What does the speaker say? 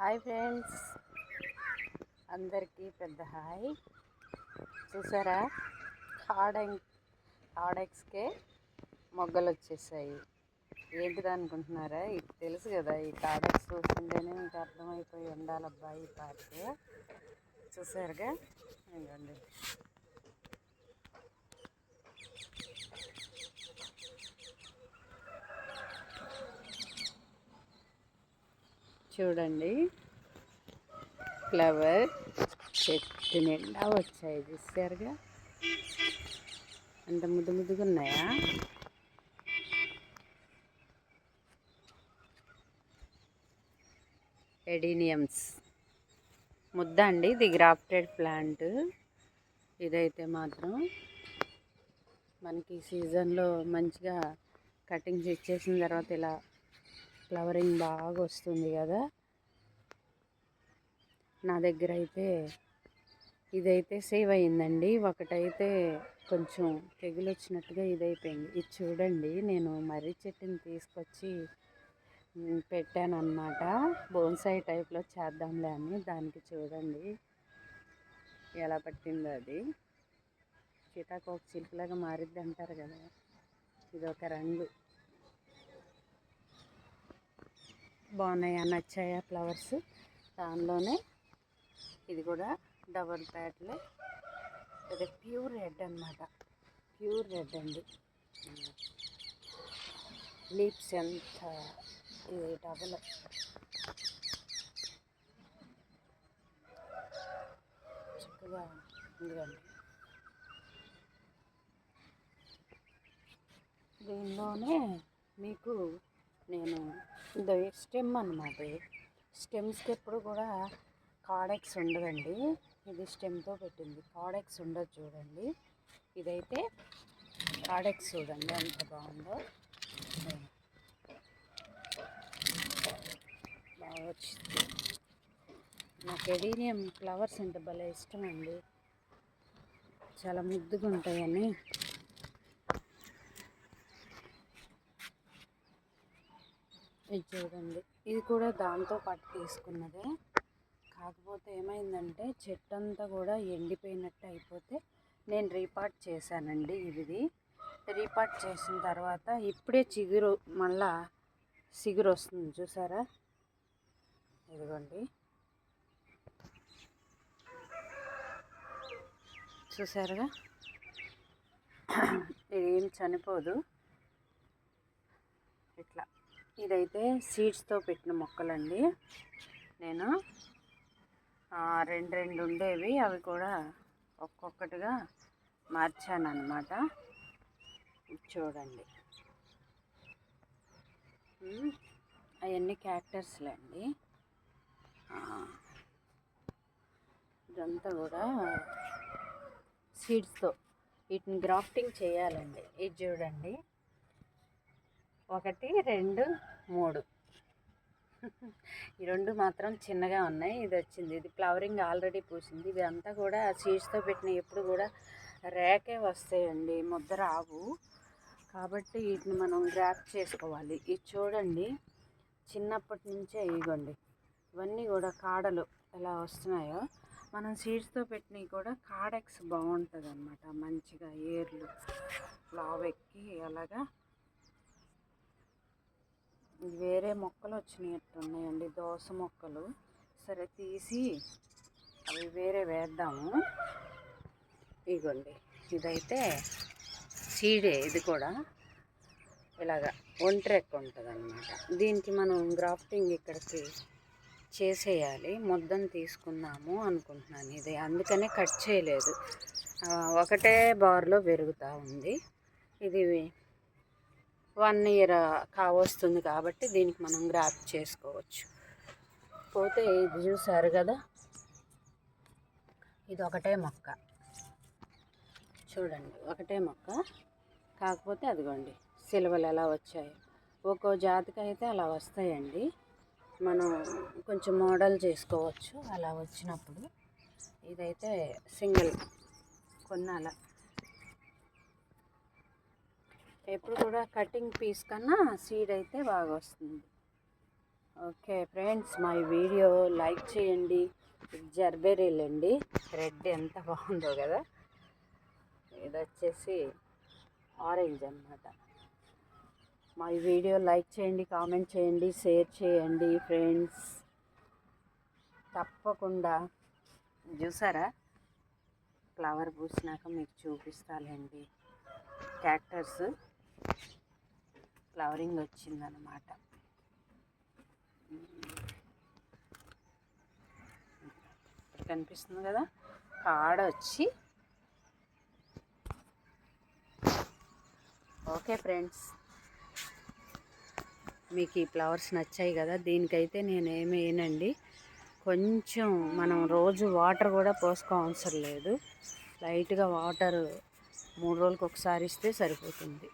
Hi friends, అందరికీ పెద్ద hi. చూసారా, కార్డెక్స్కే మొగ్గలు వచ్చేసాయి. ఏంటిది అనుకుంటున్నారా? ఇది తెలుసు కదా, ఈ కార్డెక్స్ చూస్తుంటేనే మీకు అర్థమైపోయి ఉండాలబ్బా ఈ పార్క్. చూసారుగా, ఇవ్వండి. చూడండి, ఫ్లవర్ చెట్టు నిండా వచ్చాయి. చూసారుగా, అంత ముద్దు ముద్దుగా ఉన్నాయా? ఎడీనియమ్స్ ముద్ద అండి, ఇది గ్రాఫ్టెడ్ ప్లాంట్. ఇదైతే మాత్రం మనకి సీజన్లో మంచిగా కటింగ్స్ ఇచ్చేసిన తర్వాత ఇలా ఫ్లవరింగ్ బాగా వస్తుంది కదా. నా దగ్గర అయితే ఇదైతే సేవ్ అయ్యిందండి. ఒకటైతే కొంచెం తెగులు వచ్చినట్టుగా ఇదైపోయింది. ఇది చూడండి, నేను మర్రి చెట్టుని తీసుకొచ్చి పెట్టాను అన్నమాట. బోన్సాయి టైప్లో చేద్దాంలే అని. దానికి చూడండి ఎలా పట్టిందో. అది సీతాకోక చిలుకలాగా మారిద్ది అంటారు కదా, ఇది ఒక రంగు. బాగున్నాయా, నచ్చాయా ఫ్లవర్స్? దానిలోనే ఇది కూడా డబల్ ప్యాట్లే. ఇది ప్యూర్ రెడ్ అన్నమాట, ప్యూర్ రెడ్ అండి. లీప్స్ ఎంత, ఇది డబల్. చక్కగా ఉందండి. దీనిలోనే మీకు నేను ఇది స్టెమ్ అన్నమాట. స్టెమ్స్కి ఎప్పుడు కూడా కార్డెక్స్ ఉండదండి. ఇది స్టెమ్తో పెట్టింది, కార్డెక్స్ ఉండదు. చూడండి, ఇదైతే కార్డెక్స్. చూడండి ఎంత బాగుందో, బాగా వచ్చింది. నాకు ఎడీనియం ఫ్లవర్స్ అంటే భలే ఇష్టం అండి, చాలా ముద్దుగా ఉంటాయని. ఇది చూడండి, ఇది కూడా దాంతో పాటు తీసుకున్నదే. కాకపోతే ఏమైందంటే చెట్టు అంతా కూడా ఎండిపోయినట్టు అయిపోతే నేను రీపాట్ చేశానండి. ఇది రీపాట్ చేసిన తర్వాత ఇప్పుడే చిగురు, మళ్ళా చిగురు వస్తుంది. చూసారా, ఇదిగోండి, చూసారుగా, ఇది ఏం చనిపోదు ఇట్లా. ఇదైతే సీడ్స్తో పెట్టిన మొక్కలండి. నేను రెండు ఉండేవి, అవి కూడా ఒక్కొక్కటిగా మార్చాను అన్నమాట. చూడండి, అవన్నీ క్యాక్టస్లే అండి. ఇదంతా కూడా సీడ్స్తో వీటిని గ్రాఫ్టింగ్ చేయాలండి. ఇది చూడండి, 1 2 3 ఈ 2 మాత్రం చిన్నగా ఉన్నాయి. ఇది వచ్చింది, ఇది ఫ్లవరింగ్ ఆల్రెడీ పూసింది. ఇది అంతా కూడా సీడ్స్తో పెట్టిన ఎప్పుడు కూడా రేకే వస్తాయండి, ముద్ద రావు. కాబట్టి వీటిని మనం గ్రాప్ చేసుకోవాలి. ఇది చూడండి, చిన్నప్పటి నుంచే ఇవ్వండి, ఇవన్నీ కూడా కాడలు ఎలా వస్తున్నాయో. మనం సీడ్స్తో పెట్టినవి కూడా కార్డెక్స్ బాగుంటుంది అన్నమాట. మంచిగా ఏర్లు లావెక్కి అలాగా. వేరే మొక్కలు వచ్చినట్టు ఉన్నాయండి, దోస మొక్కలు. సరే తీసి అవి వేరే వేద్దాము. ఇగోండి, ఇదైతే సీడే. ఇది కూడా ఇలాగా ఒంటరెక్క ఉంటుంది అన్నమాట. దీనికి మనం గ్రాఫ్టింగ్ ఇక్కడికి చేసేయాలి. ముద్దను తీసుకుందాము అనుకుంటున్నాను. ఇది అందుకనే కట్ చేయలేదు, ఒకటే బార్లో పెరుగుతూ ఉంది. ఇది 1 year కావస్తుంది కాబట్టి దీనికి మనం గ్రాఫ్ట్ చేసుకోవచ్చు. పోతే ఇది చూసారు కదా, ఇది ఒకటే మొక్క. చూడండి, ఒకటే మొక్క. కాకపోతే అదిగోండి సిలువలు ఎలా వచ్చాయి. ఒక్కో జాతికి అయితే అలా వస్తాయండి. మనం కొంచెం మోడల్ చేసుకోవచ్చు అలా వచ్చినప్పుడు. ఇదైతే సింగిల్ కొన్నాల. ఎప్పుడు కూడా కటింగ్ పీస్ కన్నా సీడ్ అయితే బాగా వస్తుంది. ఓకే ఫ్రెండ్స్, మా వీడియో లైక్ చేయండి. జర్బెరీలు అండి, రెడ్ ఎంత బాగుందో కదా. ఇది వచ్చేసి ఆరెంజ్ అన్నమాట. మా వీడియో లైక్ చేయండి, కామెంట్ చేయండి, షేర్ చేయండి ఫ్రెండ్స్. తప్పకుండా చూసారా, ఫ్లవర్ పూసినాక మీకు చూపిస్తానండి. క్యాక్టస్ ఫ్లవరింగ్ వచ్చిందనమాట. కనిపిస్తుంది కదా, కాడ వచ్చి. ఓకే ఫ్రెండ్స్, మీకు ఈ ఫ్లవర్స్ నచ్చాయి కదా. దీనికైతే నేను ఏమి వేయనండి, కొంచెం మనం రోజు వాటర్ కూడా పోసుకోవసరం లేదు. లైట్గా వాటర్ 3 రోజులకు ఒకసారి ఇస్తే సరిపోతుంది.